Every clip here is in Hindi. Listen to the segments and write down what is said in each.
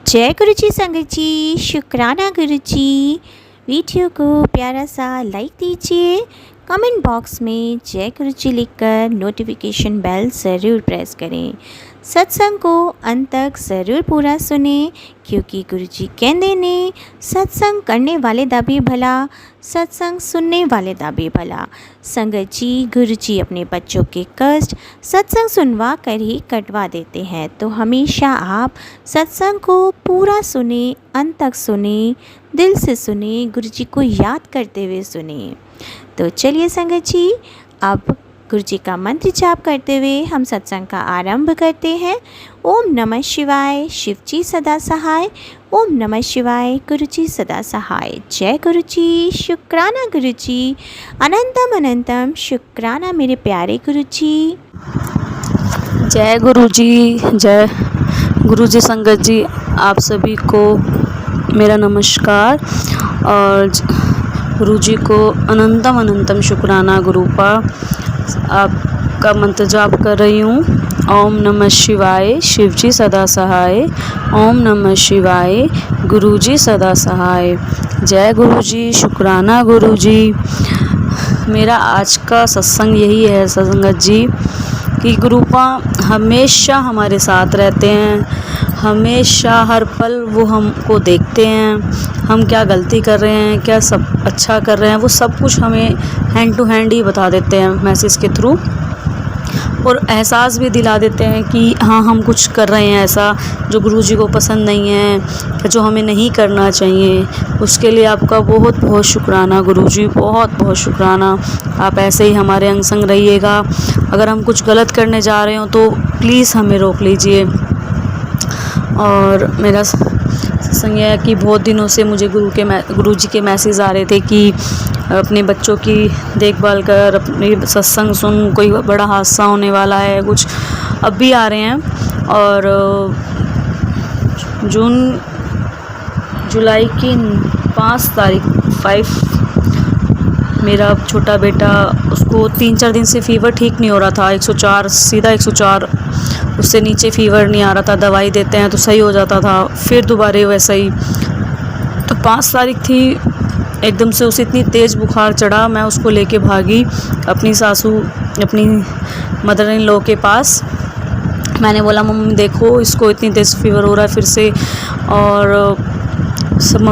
जय गुरु जी संगत जी, शुक्राना गुरु जी। वीडियो को प्यारा सा लाइक दीजिए, कमेंट बॉक्स में जय गुरु जी लिखकर नोटिफिकेशन बेल ज़रूर प्रेस करें। सत्संग को अंत तक ज़रूर पूरा सुने, क्योंकि गुरु जी कहते ने सत्संग करने वाले दा भी भला, सत्संग सुनने वाले दा भी भला। संगत जी, गुरु जी अपने बच्चों के कष्ट सत्संग सुनवा कर ही कटवा देते हैं, तो हमेशा आप सत्संग को पूरा सुने, अंत तक सुने, दिल से सुने, गुरु जी को याद करते हुए सुने। तो चलिए संगत जी, अब गुरु जी का मंत्र जाप करते हुए हम सत्संग का आरंभ करते हैं। ओम नमः शिवाय, शिव जी सदा सहाय। ओम नमः शिवाय, गुरु जी सदा सहाय। जय गुरु जी, शुक्राना गुरु जी, अनंतम अनंतम शुक्राना मेरे प्यारे गुरु जी। जय गुरु जी, जय गुरु जी संगत जी, आप सभी को मेरा नमस्कार और गुरु जी को अनंतम अनंतम शुक्राना। गुरु का आपका मंत्र जाप कर रही हूँ। ओम नमः शिवाय, शिव जी सदा सहाय। ओम नमः शिवाय, गुरु जी सदा सहाय। जय गुरु जी, शुक्राना गुरु जी। मेरा आज का सत्संग यही है संगत जी कि गुरुपा हमेशा हमारे साथ रहते हैं, हमेशा हर पल वो हमको देखते हैं, हम क्या गलती कर रहे हैं, क्या सब अच्छा कर रहे हैं, वो सब कुछ हमें हैंड टू हैंड ही बता देते हैं मैसेज के थ्रू, और एहसास भी दिला देते हैं कि हाँ हम कुछ कर रहे हैं ऐसा जो गुरुजी को पसंद नहीं है, जो हमें नहीं करना चाहिए। उसके लिए आपका बहुत बहुत शुक्राना गुरुजी, बहुत बहुत शुक्राना। आप ऐसे ही हमारे अंग संग रहिएगा। अगर हम कुछ गलत करने जा रहे हो तो प्लीज़ हमें रोक लीजिए। और मेरा संग है कि बहुत दिनों से मुझे गुरुजी के मैसेज आ रहे थे कि अपने बच्चों की देखभाल कर, अपनी सत्संग सुन, कोई बड़ा हादसा होने वाला है, कुछ अब भी आ रहे हैं। और जुलाई की 5 तारीख मेरा छोटा बेटा, उसको 3-4 दिन से फ़ीवर ठीक नहीं हो रहा था। 104 सीधा 104, उससे नीचे फ़ीवर नहीं आ रहा था। दवाई देते हैं तो सही हो जाता था, फिर दोबारा वैसा ही। तो 5 तारीख थी, एकदम से उसे इतनी तेज़ बुखार चढ़ा, मैं उसको लेके भागी अपनी अपनी मदर इन लॉ के पास। मैंने बोला मम्मी देखो इसको इतनी तेज़ फ़ीवर हो रहा है फिर से। और सब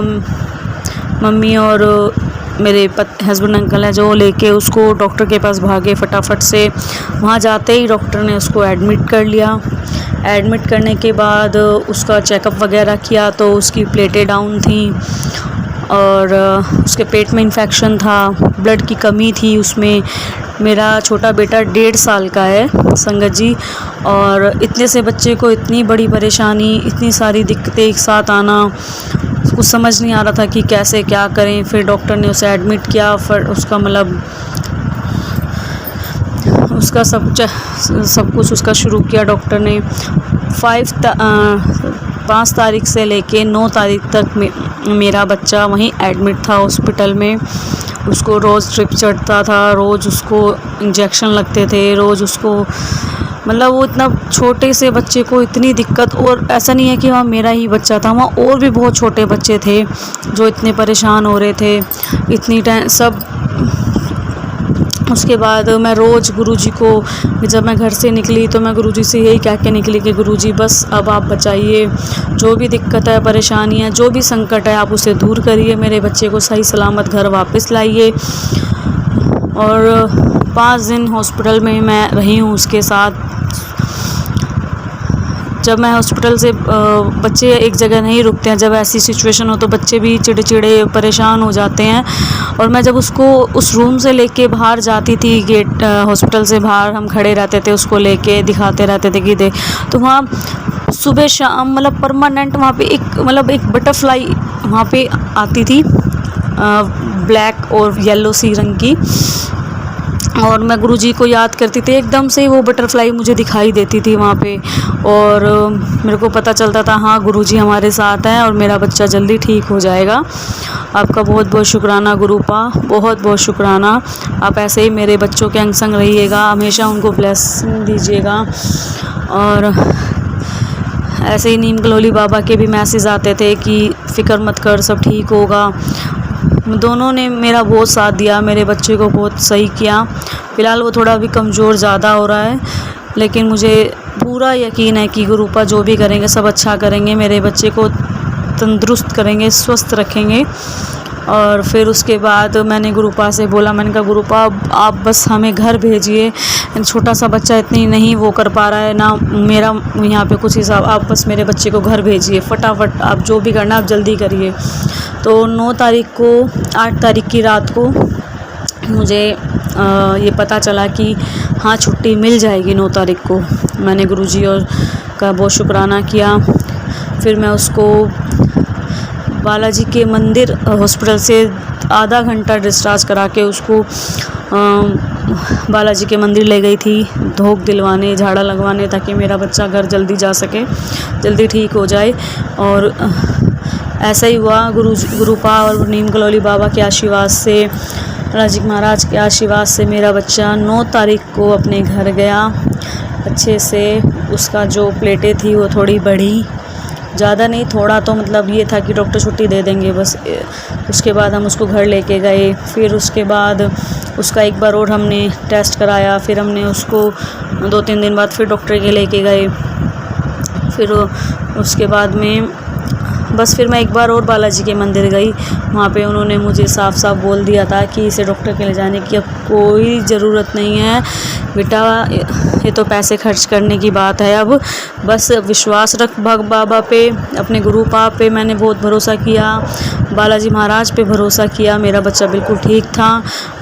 मम्मी और मेरे हस्बैंड अंकल हैं जो लेके उसको डॉक्टर के पास भागे फटाफट से। वहाँ जाते ही डॉक्टर ने उसको एडमिट कर लिया। एडमिट करने के बाद उसका चेकअप वगैरह किया तो उसकी प्लेटें डाउन थी और उसके पेट में इन्फेक्शन था, ब्लड की कमी थी उसमें। मेरा छोटा बेटा 1.5 साल का है संगत जी, और इतने से बच्चे को इतनी बड़ी परेशानी, इतनी सारी दिक्कतें एक साथ आना, कुछ समझ नहीं आ रहा था कि कैसे क्या करें। फिर डॉक्टर ने उसे एडमिट किया, फिर उसका मतलब उसका सब कुछ उसका शुरू किया डॉक्टर ने। 5 तारीख से लेके 9 तारीख तक मेरा बच्चा वहीं एडमिट था हॉस्पिटल में। उसको रोज़ ट्रिप चढ़ता था, रोज़ उसको इंजेक्शन लगते थे, रोज़ उसको मतलब वो इतना छोटे से बच्चे को इतनी दिक्कत। और ऐसा नहीं है कि वहाँ मेरा ही बच्चा था, वहाँ और भी बहुत छोटे बच्चे थे जो इतने परेशान हो रहे थे, इतनी सब। उसके बाद मैं रोज़ गुरुजी को, जब मैं घर से निकली तो मैं गुरुजी से यही कह के निकली कि गुरुजी बस अब आप बचाइए, जो भी दिक्कत है, परेशानी है, जो भी संकट है आप उसे दूर करिए, मेरे बच्चे को सही सलामत घर वापस लाइए। और 5 दिन हॉस्पिटल में मैं रही हूँ उसके साथ। जब मैं हॉस्पिटल से बच्चे एक जगह नहीं रुकते हैं, जब ऐसी सिचुएशन हो तो बच्चे भी चिड़चिड़े परेशान हो जाते हैं। और मैं जब उसको उस रूम से लेके बाहर जाती थी, गेट हॉस्पिटल से बाहर हम खड़े रहते थे, उसको लेके दिखाते रहते थे कि देख, तो वहाँ सुबह शाम मतलब परमानेंट वहाँ पे एक बटरफ्लाई वहाँ पे आती थी, ब्लैक और येलो सी रंग की। और मैं गुरुजी को याद करती थी, एकदम से वो बटरफ्लाई मुझे दिखाई देती थी वहाँ पे, और मेरे को पता चलता था हाँ गुरुजी हमारे साथ हैं और मेरा बच्चा जल्दी ठीक हो जाएगा। आपका बहुत बहुत शुक्राना गुरुपा, बहुत बहुत शुक्राना। आप ऐसे ही मेरे बच्चों के अंग संग रहिएगा, हमेशा उनको ब्लेसिंग दीजिएगा। और ऐसे ही नीम कलोली बाबा के भी मैसेज आते थे कि फ़िक्र मत कर, सब ठीक होगा। दोनों ने मेरा बहुत साथ दिया, मेरे बच्चे को बहुत सही किया। फ़िलहाल वो थोड़ा अभी कमज़ोर ज़्यादा हो रहा है, लेकिन मुझे पूरा यकीन है कि गुरुपा जो भी करेंगे सब अच्छा करेंगे, मेरे बच्चे को तंदुरुस्त करेंगे, स्वस्थ रखेंगे। और फिर उसके बाद मैंने गुरुपा से बोला, मैंने कहा गुरुपा आप बस हमें घर भेजिए, छोटा सा बच्चा इतनी नहीं वो कर पा रहा है ना, मेरा यहाँ पे कुछ हिसाब, आप बस मेरे बच्चे को घर भेजिए फटाफट, आप जो भी करना आप जल्दी करिए। तो 9 तारीख को 8 तारीख की रात को मुझे ये पता चला कि हाँ छुट्टी मिल जाएगी 9 तारीख को। मैंने गुरुजी और का बहुत शुक्राना किया। फिर मैं उसको बालाजी के मंदिर हॉस्पिटल से आधा घंटा डिस्चार्ज करा के उसको बालाजी के मंदिर ले गई थी, धोक दिलवाने, झाड़ा लगवाने, ताकि मेरा बच्चा घर जल्दी जा सके, जल्दी ठीक हो जाए। और ऐसा ही हुआ। गुरुपा और नीम कलोली बाबा के आशीर्वाद से, राजी महाराज के आशीर्वाद से मेरा बच्चा 9 तारीख को अपने घर गया अच्छे से। उसका जो प्लेटें थी वो थोड़ी बढ़ी, ज़्यादा नहीं, थोड़ा, तो मतलब ये था कि डॉक्टर छुट्टी दे देंगे बस। उसके बाद हम उसको घर लेके गए। फिर उसके बाद उसका एक बार और हमने टेस्ट कराया। फिर हमने उसको 2-3 दिन बाद फिर डॉक्टर के लेके गए। फिर उसके बाद में बस फिर मैं एक बार और बालाजी के मंदिर गई। वहाँ पे उन्होंने मुझे साफ साफ बोल दिया था कि इसे डॉक्टर के ले जाने की अब कोई ज़रूरत नहीं है बेटा, ये तो पैसे खर्च करने की बात है। अब बस विश्वास रख बाबा पे, अपने गुरुपा पे मैंने बहुत भरोसा किया, बालाजी महाराज पे भरोसा किया। मेरा बच्चा बिल्कुल ठीक था।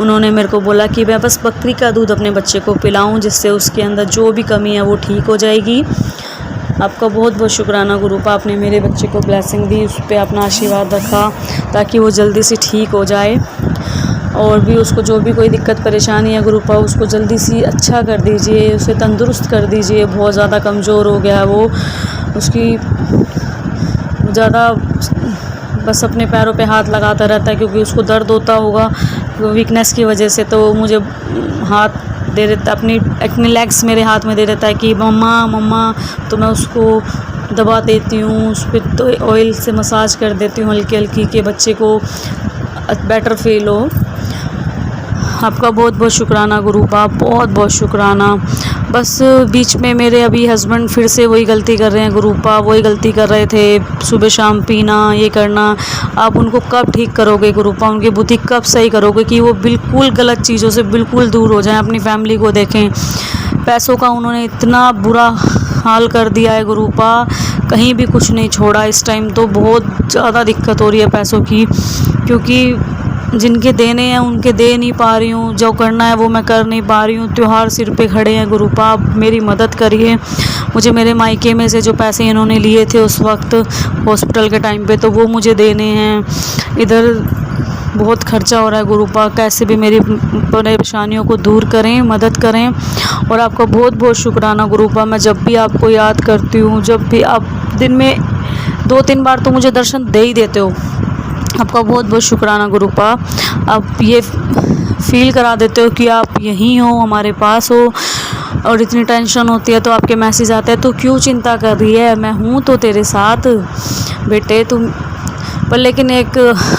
उन्होंने मेरे को बोला कि मैं बस बकरी का दूध अपने बच्चे को पिलाऊं, जिससे उसके अंदर जो भी कमी है वो ठीक हो जाएगी। आपका बहुत बहुत शुक्राना गुरुपा, आपने मेरे बच्चे को ब्लेसिंग दी, उस पर अपना आशीर्वाद रखा ताकि वो जल्दी से ठीक हो जाए। और भी उसको जो भी कोई दिक्कत परेशानी है गुरुपा, उसको जल्दी से अच्छा कर दीजिए, उसे तंदुरुस्त कर दीजिए। बहुत ज़्यादा कमज़ोर हो गया है वो, उसकी ज़्यादा बस अपने पैरों पे हाथ लगाता रहता है, क्योंकि उसको दर्द होता होगा वीकनेस की वजह से। तो मुझे हाथ दे देता, अपनी लेग्स मेरे हाथ में दे देता है कि मम्मा मम्मा, तो मैं उसको दबा देती हूँ, उस पर तो ऑयल से मसाज कर देती हूँ हल्की हल्की, कि बच्चे को बेटर फील हो। आपका बहुत बहुत शुक्राना गुरुपा, बहुत बहुत शुक्राना। बस बीच में मेरे अभी हस्बैंड फिर से वही गलती कर रहे हैं गुरुपा, वही गलती कर रहे थे, सुबह शाम पीना, ये करना। आप उनको कब ठीक करोगे गुरुपा, उनकी बुद्धि कब सही करोगे कि वो बिल्कुल गलत चीज़ों से बिल्कुल दूर हो जाएं, अपनी फैमिली को देखें। पैसों का उन्होंने इतना बुरा हाल कर दिया है गुरुपा, कहीं भी कुछ नहीं छोड़ा। इस टाइम तो बहुत ज़्यादा दिक्कत हो रही है पैसों की, क्योंकि जिनके देने हैं उनके दे नहीं पा रही हूँ, जो करना है वो मैं कर नहीं पा रही हूँ। त्योहार सिर पे खड़े हैं गुरुपा, आप मेरी मदद करिए। मुझे मेरे मायके में से जो पैसे इन्होंने लिए थे उस वक्त हॉस्पिटल के टाइम पे, तो वो मुझे देने हैं। इधर बहुत खर्चा हो रहा है गुरुपा, कैसे भी मेरी परेशानियों को दूर करें, मदद करें। और आपका बहुत बहुत शुक्राना गुरुपा, मैं जब भी आपको याद करती हूँ, जब भी आप दिन में 2-3 बार तो मुझे दर्शन दे ही देते हो। आपका बहुत बहुत शुक्राना गुरुपा, आप ये फील करा देते हो कि आप यहीं हो, हमारे पास हो। और इतनी टेंशन होती है तो आपके मैसेज आते हैं, तो क्यों चिंता कर रही है, मैं हूँ तो तेरे साथ बेटे तुम। पर लेकिन एक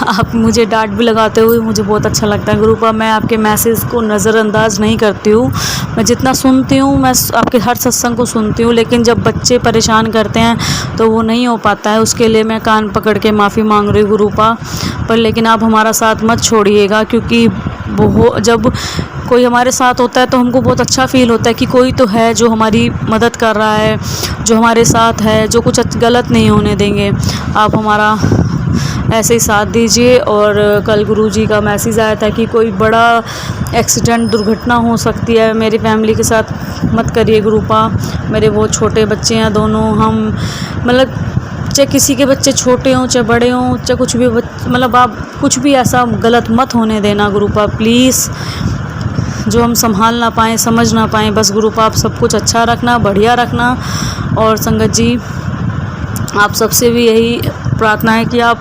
आप मुझे डांट भी लगाते हुए मुझे बहुत अच्छा लगता है गुरुपा। मैं आपके मैसेज को नज़रअंदाज नहीं करती हूँ, मैं जितना सुनती हूँ, मैं आपके हर सत्संग को सुनती हूँ, लेकिन जब बच्चे परेशान करते हैं तो वो नहीं हो पाता है। उसके लिए मैं कान पकड़ के माफ़ी मांग रही हूँ गुरुपा। पर लेकिन आप हमारा साथ मत छोड़िएगा, क्योंकि जब कोई हमारे साथ होता है तो हमको बहुत अच्छा फ़ील होता है कि कोई तो है जो हमारी मदद कर रहा है, जो हमारे साथ है, जो कुछ गलत नहीं होने देंगे। आप हमारा ऐसे ही साथ दीजिए। और कल गुरुजी का मैसेज आया था कि कोई बड़ा एक्सीडेंट, दुर्घटना हो सकती है मेरी फैमिली के साथ, मत करिए गुरुपा। मेरे बहुत छोटे बच्चे हैं दोनों, हम मतलब चाहे किसी के बच्चे छोटे हों चाहे बड़े हों, चाहे कुछ भी मतलब आप कुछ भी ऐसा गलत मत होने देना गुरुपा प्लीज़, जो हम संभाल ना पाएँ, समझ ना पाएँ। बस गुरुपा आप सब कुछ अच्छा रखना, बढ़िया रखना। और संगत जी, आप सबसे भी यही प्रार्थना है कि आप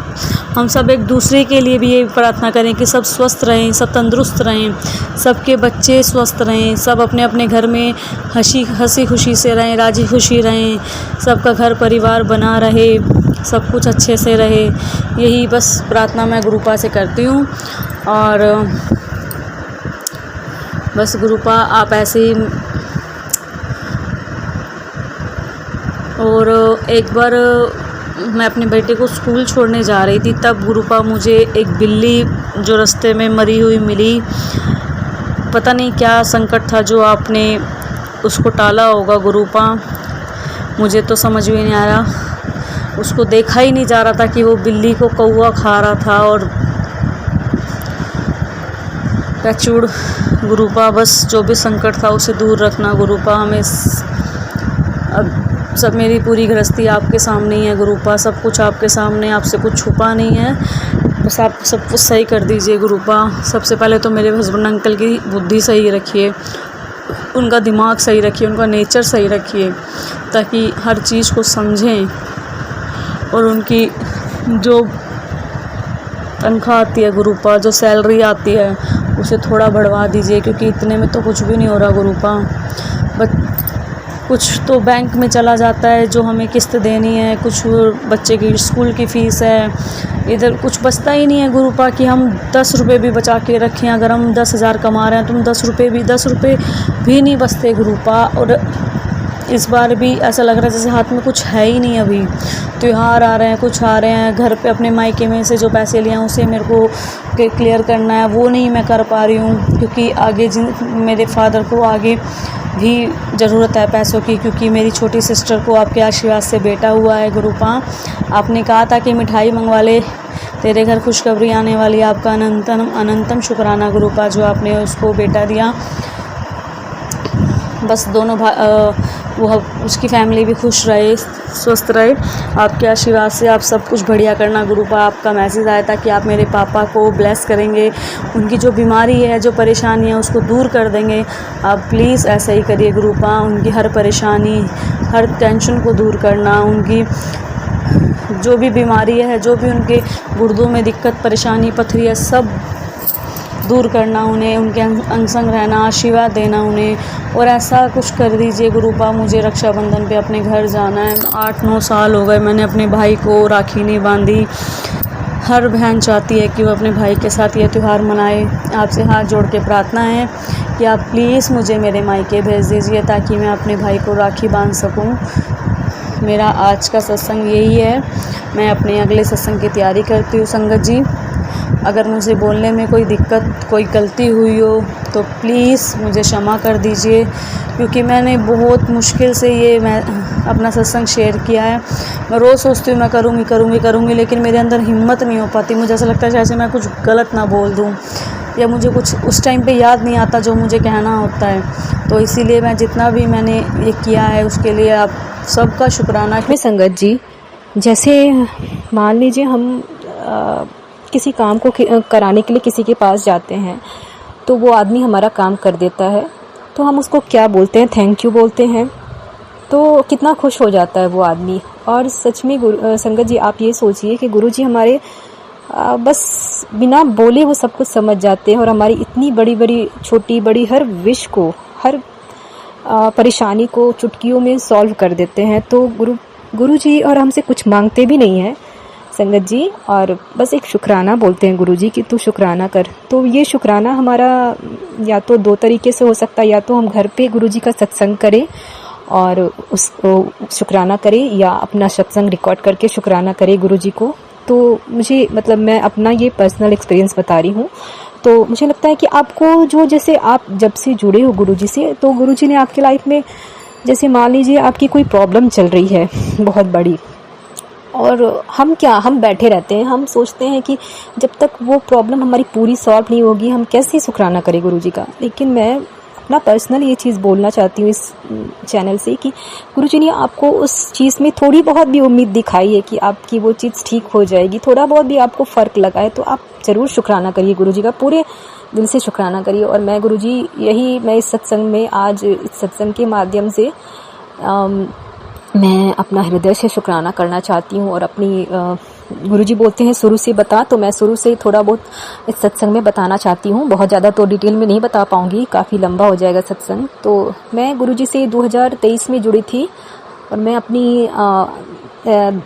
हम सब एक दूसरे के लिए भी यही प्रार्थना करें कि सब स्वस्थ रहें, सब तंदुरुस्त रहें, सबके बच्चे स्वस्थ रहें, सब अपने अपने घर में हंसी खुशी से रहें, राजी खुशी रहें, सबका घर परिवार बना रहे, सब कुछ अच्छे से रहे। यही बस प्रार्थना मैं गुरुपा से करती हूँ। और बस गुरुपा आप ऐसे ही। और एक बार मैं अपने बेटे को स्कूल छोड़ने जा रही थी, तब गुरुपा मुझे एक बिल्ली जो रास्ते में मरी हुई मिली। पता नहीं क्या संकट था जो आपने उसको टाला होगा गुरुपा, मुझे तो समझ में नहीं आ रहा। उसको देखा ही नहीं जा रहा था कि वो बिल्ली को कौवा खा रहा था। और टचवुड गुरुपा, बस जो भी संकट था उसे दूर रखना गुरुपा। हमें अब सब मेरी पूरी गृहस्थी आपके सामने ही है गुरुपा, सब कुछ आपके सामने, आपसे कुछ छुपा नहीं है। बस आप सब कुछ सही कर दीजिए गुरुपा। सबसे पहले तो मेरे हस्बैंड अंकल की बुद्धि सही रखिए, उनका दिमाग सही रखिए, उनका नेचर सही रखिए, ताकि हर चीज़ को समझें। और उनकी जो तनख्वाह आती है गुरुपा, जो सैलरी आती है, उसे थोड़ा बढ़वा दीजिए, क्योंकि इतने में तो कुछ भी नहीं हो रहा गुरुपा। कुछ तो बैंक में चला जाता है जो हमें किस्त देनी है, कुछ बच्चे की स्कूल की फ़ीस है, इधर कुछ बचता ही नहीं है गुरुपा कि हम 10 रुपये भी बचा के रखें। अगर हम 10,000 कमा रहे हैं तो हम 10 रुपये भी नहीं बचते गुरुपा। और इस बार भी ऐसा लग रहा है जैसे हाथ में कुछ है ही नहीं। अभी त्योहार आ रहे हैं, कुछ आ रहे हैं, घर पे अपने मायके में से जो पैसे लिए हैं उसे मेरे को क्लियर करना है, वो नहीं मैं कर पा रही हूँ, क्योंकि आगे मेरे फादर को आगे भी ज़रूरत है पैसों की, क्योंकि मेरी छोटी सिस्टर को आपके आशीर्वाद से बेटा हुआ है गुरुपा। आपने कहा था कि मिठाई मंगवा ले, तेरे घर खुशखबरी आने वाली। आपका अनंतम शुक्राना गुरुपा, जो आपने उसको बेटा दिया। बस दोनों वो उसकी फैमिली भी खुश रहे, स्वस्थ रहे। आपके आशीर्वाद से आप सब कुछ बढ़िया करना गुरुपा। आपका मैसेज आया था कि आप मेरे पापा को ब्लेस करेंगे, उनकी जो बीमारी है, जो परेशानी है, उसको दूर कर देंगे। आप प्लीज़ ऐसा ही करिए गुरुपा। उनकी हर परेशानी, हर टेंशन को दूर करना, उनकी जो भी बीमारी है, जो भी उनके गुर्दों में दिक्कत, परेशानी, पथरी है, सब दूर करना उन्हें, उनके अंग संग रहना, आशीर्वाद देना उन्हें। और ऐसा कुछ कर दीजिए गुरुपा, मुझे रक्षाबंधन पे अपने घर जाना है। 8-9 साल हो गए मैंने अपने भाई को राखी नहीं बांधी। हर बहन चाहती है कि वो अपने भाई के साथ ये त्यौहार मनाए। आपसे हाथ जोड़ के प्रार्थना है कि आप प्लीज़ मुझे मेरे मायके भेज दीजिए, ताकि मैं अपने भाई को राखी बांध सकूं। मेरा आज का सत्संग यही है। मैं अपने अगले सत्संग की तैयारी करती हूँ संगत जी। अगर मुझे बोलने में कोई दिक्कत, कोई गलती हुई हो तो प्लीज़ मुझे क्षमा कर दीजिए, क्योंकि मैंने बहुत मुश्किल से मैं अपना सत्संग शेयर किया है। मैं रोज़ सोचती हूँ मैं करूँगी, लेकिन मेरे अंदर हिम्मत नहीं हो पाती। मुझे ऐसा लगता है जैसे मैं कुछ गलत ना बोल दूँ, या मुझे कुछ उस टाइम पे याद नहीं आता जो मुझे कहना होता है। तो इसीलिए मैं जितना भी मैंने ये किया है उसके लिए आप सबका शुक्राना। संगत जी, जैसे मान लीजिए हम किसी काम को कराने के लिए किसी के पास जाते हैं, तो वो आदमी हमारा काम कर देता है, तो हम उसको क्या बोलते हैं? थैंक यू बोलते हैं। तो कितना खुश हो जाता है वो आदमी। और सच में संगत जी, आप ये सोचिए कि गुरु जी हमारे बस बिना बोले वो सब कुछ समझ जाते हैं, और हमारी इतनी बड़ी बड़ी, छोटी बड़ी हर विश को, हर परेशानी को चुटकियों में सॉल्व कर देते हैं। तो गुरु जी और हमसे कुछ मांगते भी नहीं हैं संगत जी, और बस एक शुक्राना बोलते हैं गुरु जी कि तू शुक्राना कर। तो ये शुक्राना हमारा या तो 2 तरीके से हो सकता है, या तो हम घर पे गुरु जी का सत्संग करें और उसको शुक्राना करें, या अपना सत्संग रिकॉर्ड करके शुक्राना करें गुरु जी को। तो मुझे मतलब मैं अपना ये पर्सनल एक्सपीरियंस बता रही हूँ। तो मुझे लगता है कि आपको जो, जैसे आप जब से जुड़े हो गुरु जी से, तो गुरु जी ने आपकी लाइफ में, जैसे मान लीजिए आपकी कोई प्रॉब्लम चल रही है बहुत बड़ी, और हम बैठे रहते हैं, हम सोचते हैं कि जब तक वो प्रॉब्लम हमारी पूरी सॉल्व नहीं होगी हम कैसे शुक्राना करें गुरु जी का। लेकिन मैं अपना पर्सनल ये चीज़ बोलना चाहती हूँ इस चैनल से कि गुरु जी ने आपको उस चीज़ में थोड़ी बहुत भी उम्मीद दिखाई है कि आपकी वो चीज़ ठीक हो जाएगी, थोड़ा बहुत भी आपको फ़र्क लगा है, तो आप ज़रूर शुक्राना करिए गुरु जी का, पूरे दिल से शुक्राना करिए। और मैं गुरु जी, मैं इस सत्संग में आज, इस सत्संग के माध्यम से मैं अपना हृदय से शुक्राना करना चाहती हूँ। और अपनी गुरुजी बोलते हैं शुरू से बता, तो मैं शुरू से थोड़ा बहुत इस सत्संग में बताना चाहती हूँ। बहुत ज़्यादा तो डिटेल में नहीं बता पाऊँगी, काफ़ी लंबा हो जाएगा सत्संग। तो मैं गुरुजी से 2023 में जुड़ी थी और मैं अपनी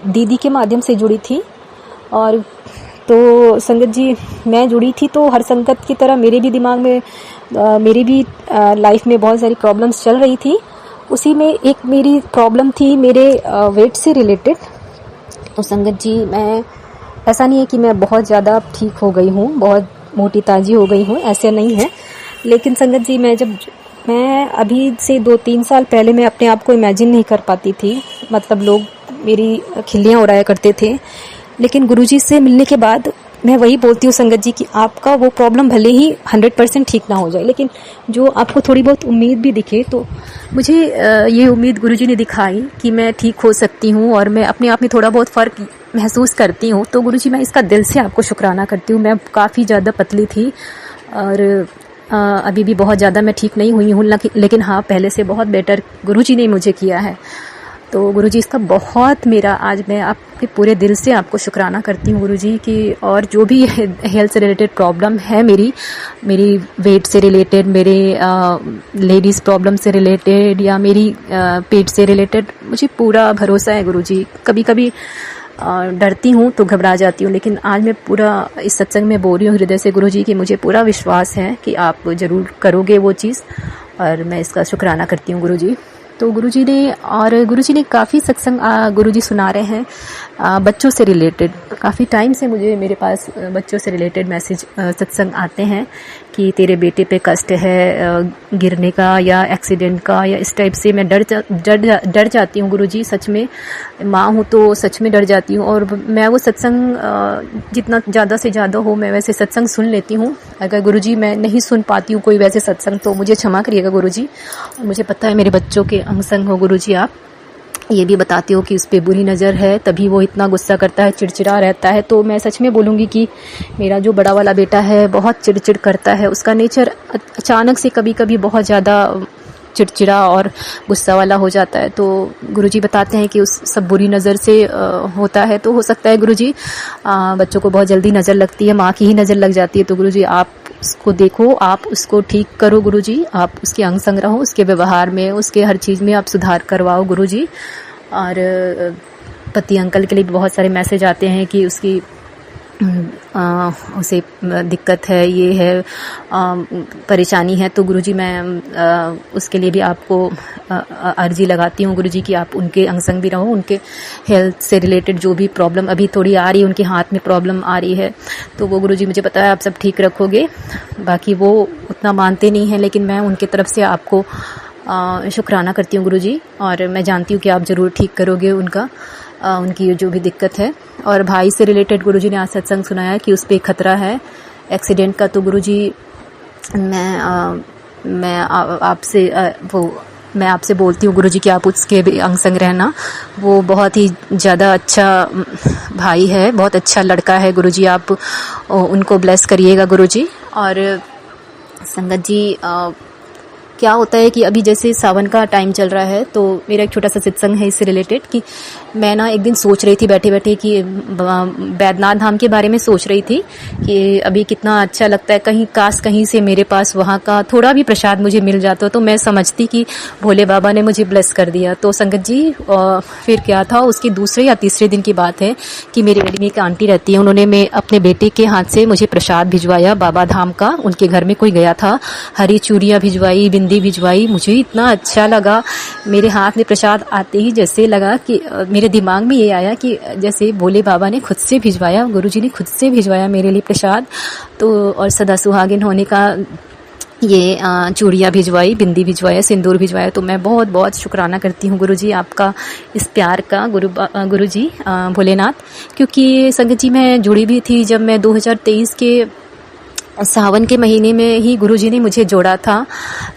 दीदी के माध्यम से जुड़ी थी। और तो संगत जी, मैं जुड़ी थी तो हर संगत की तरह मेरे भी दिमाग में मेरी भी लाइफ में बहुत सारी प्रॉब्लम्स चल रही थी। उसी में एक मेरी प्रॉब्लम थी मेरे वेट से रिलेटेड। तो संगत जी, मैं ऐसा नहीं है कि मैं बहुत ज़्यादा ठीक हो गई हूँ, बहुत मोटी ताजी हो गई हूँ, ऐसे नहीं है। लेकिन संगत जी, मैं अभी से 2-3 साल पहले मैं अपने आप को इमेजिन नहीं कर पाती थी। मतलब लोग मेरी खिल्लियाँ उड़ाया करते थे। लेकिन गुरुजी से मिलने के बाद मैं वही बोलती हूँ संगत जी कि आपका वो प्रॉब्लम भले ही 100% ठीक ना हो जाए, लेकिन जो आपको थोड़ी बहुत उम्मीद भी दिखे, तो मुझे ये उम्मीद गुरुजी ने दिखाई कि मैं ठीक हो सकती हूँ और मैं अपने आप में थोड़ा बहुत फ़र्क महसूस करती हूँ। तो गुरुजी, मैं इसका दिल से आपको शुक्राना करती हूँ। मैं काफ़ी ज़्यादा पतली थी और अभी भी बहुत ज़्यादा मैं ठीक नहीं हुई हूँ, लेकिन हाँ, पहले से बहुत बेटर गुरुजी ने मुझे किया है। तो गुरुजी, इसका बहुत मेरा आज मैं आपके पूरे दिल से आपको शुक्राना करती हूँ गुरुजी की। और जो भी हेल्थ से रिलेटेड प्रॉब्लम है मेरी वेट से रिलेटेड, मेरे लेडीज़ प्रॉब्लम से रिलेटेड या मेरी पेट से रिलेटेड, मुझे पूरा भरोसा है गुरुजी। कभी कभी डरती हूँ तो घबरा जाती हूँ, लेकिन आज मैं पूरा इस सत्संग में बोल रही हूँ हृदय से गुरुजी कि मुझे पूरा विश्वास है कि आप ज़रूर करोगे वो चीज़, और मैं इसका शुक्राना करती हूँ गुरुजी। तो गुरुजी ने काफ़ी सत्संग गुरुजी सुना रहे हैं बच्चों से रिलेटेड। काफ़ी टाइम से मेरे पास बच्चों से रिलेटेड मैसेज सत्संग आते हैं कि तेरे बेटे पे कष्ट है गिरने का या एक्सीडेंट का या इस टाइप से। मैं डर जाती हूँ गुरुजी, सच में माँ हूँ तो सच में डर जाती हूँ। और मैं वो सत्संग जितना ज़्यादा से ज़्यादा हो मैं वैसे सत्संग सुन लेती हूँ। अगर गुरुजी मैं नहीं सुन पाती हूँ कोई वैसे सत्संग तो मुझे क्षमा करिएगा गुरुजी। मुझे पता है मेरे बच्चों के अंग संग हो गुरुजी। आप ये भी बताते हो कि उस पर बुरी नज़र है, तभी वो इतना गुस्सा करता है, चिड़चिड़ा रहता है। तो मैं सच में बोलूँगी कि मेरा जो बड़ा वाला बेटा है बहुत चिड़चिड़ करता है। उसका नेचर अचानक से कभी कभी बहुत ज़्यादा चिड़चिड़ा और गुस्सा वाला हो जाता है। तो गुरुजी बताते हैं कि उस सब बुरी नज़र से होता है। तो हो सकता है गुरुजी बच्चों को बहुत जल्दी नज़र लगती है, माँ की ही नज़र लग जाती है। तो गुरुजी आप उसको देखो, आप उसको ठीक करो गुरुजी, आप उसके अंग संग रहो, उसके व्यवहार में, उसके हर चीज़ में आप सुधार करवाओ गुरुजी। और पति अंकल के लिए बहुत सारे मैसेज आते हैं कि उसकी उसे दिक्कत है, ये है परेशानी है। तो गुरुजी मैं उसके लिए भी आपको अर्जी लगाती हूँ गुरुजी कि आप उनके अंग संग भी रहो। उनके हेल्थ से रिलेटेड जो भी प्रॉब्लम अभी थोड़ी आ रही है, उनके हाथ में प्रॉब्लम आ रही है, तो वो गुरुजी मुझे पता है आप सब ठीक रखोगे। बाकी वो उतना मानते नहीं हैं, लेकिन मैं उनके तरफ से आपको शुक्राना करती हूँ गुरुजी। और मैं जानती हूँ कि आप ज़रूर ठीक करोगे उनकी जो भी दिक्कत है। और भाई से रिलेटेड गुरुजी ने आज सत्संग सुनाया कि उस पर खतरा है एक्सीडेंट का। तो गुरुजी मैं आपसे बोलती हूँ गुरुजी कि आप उसके भी अंग संग रहना। वो बहुत ही ज़्यादा अच्छा भाई है, बहुत अच्छा लड़का है गुरुजी। आप उनको ब्लेस करिएगा गुरुजी। और संगत जी, क्या होता है कि अभी जैसे सावन का टाइम चल रहा है, तो मेरा एक छोटा सा सत्संग है इससे रिलेटेड कि मैं ना एक दिन सोच रही थी बैठे बैठे कि बैद्यनाथ धाम के बारे में सोच रही थी कि अभी कितना अच्छा लगता है, कहीं से मेरे पास वहाँ का थोड़ा भी प्रसाद मुझे मिल जाता तो मैं समझती कि भोले बाबा ने मुझे ब्लेस कर दिया। तो संगत जी फिर क्या था, उसके दूसरे या तीसरे दिन की बात है कि मेरी वेडिंग एक आंटी रहती है, उन्होंने मैं अपने बेटे के हाथ से मुझे प्रसाद भिजवाया बाबा धाम का। उनके घर में कोई गया था, हरी चूड़ियाँ भिजवाई, बिंदी भिजवाई। मुझे इतना अच्छा लगा, मेरे हाथ में प्रसाद आते ही जैसे लगा कि मेरे दिमाग में ये आया कि जैसे भोले बाबा ने खुद से भिजवाया, गुरुजी ने खुद से भिजवाया मेरे लिए प्रसाद। तो और सदा सुहागिन होने का ये चूड़ियाँ भिजवाई, बिंदी भिजवाया, सिंदूर भिजवाया। तो मैं बहुत बहुत शुक्राना करती हूँ गुरुजी आपका, इस प्यार का गुरुजी भोलेनाथ। क्योंकि संगत जी मैं जुड़ी भी थी जब मैं 2023 के सावन के महीने में ही गुरुजी ने मुझे जोड़ा था।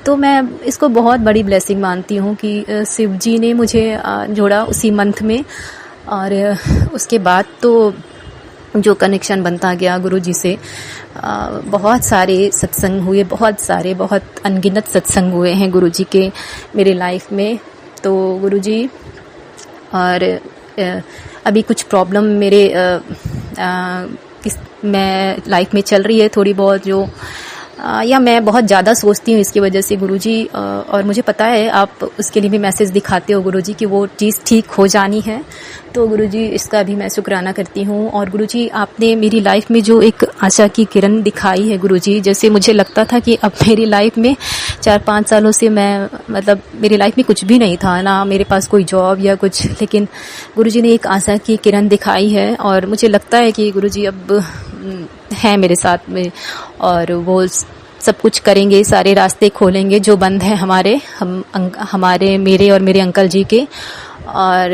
तो मैं इसको बहुत बड़ी ब्लेसिंग मानती हूँ कि शिव जी ने मुझे जोड़ा उसी मंथ में। और उसके बाद तो जो कनेक्शन बनता गया गुरुजी से, बहुत सारे सत्संग हुए, बहुत अनगिनत सत्संग हुए हैं गुरुजी के मेरे लाइफ में। तो गुरुजी और अभी कुछ प्रॉब्लम मेरे मैं लाइफ में चल रही है थोड़ी बहुत, जो या मैं बहुत ज़्यादा सोचती हूँ इसकी वजह से गुरुजी, और मुझे पता है आप उसके लिए भी मैसेज दिखाते हो गुरुजी कि वो चीज़ ठीक हो जानी है। तो गुरुजी इसका भी मैं शुक्राना करती हूँ। और गुरुजी आपने मेरी लाइफ में जो एक आशा की किरण दिखाई है गुरुजी, जैसे मुझे लगता था कि अब मेरी लाइफ में 4-5 सालों से मैं मतलब मेरी लाइफ में कुछ भी नहीं था ना, मेरे पास कोई जॉब या कुछ, लेकिन गुरुजी ने एक आशा की किरण दिखाई है और मुझे लगता है कि गुरुजी अब हैं मेरे साथ में और वो सब कुछ करेंगे, सारे रास्ते खोलेंगे जो बंद हैं हमारे मेरे और मेरे अंकल जी के। और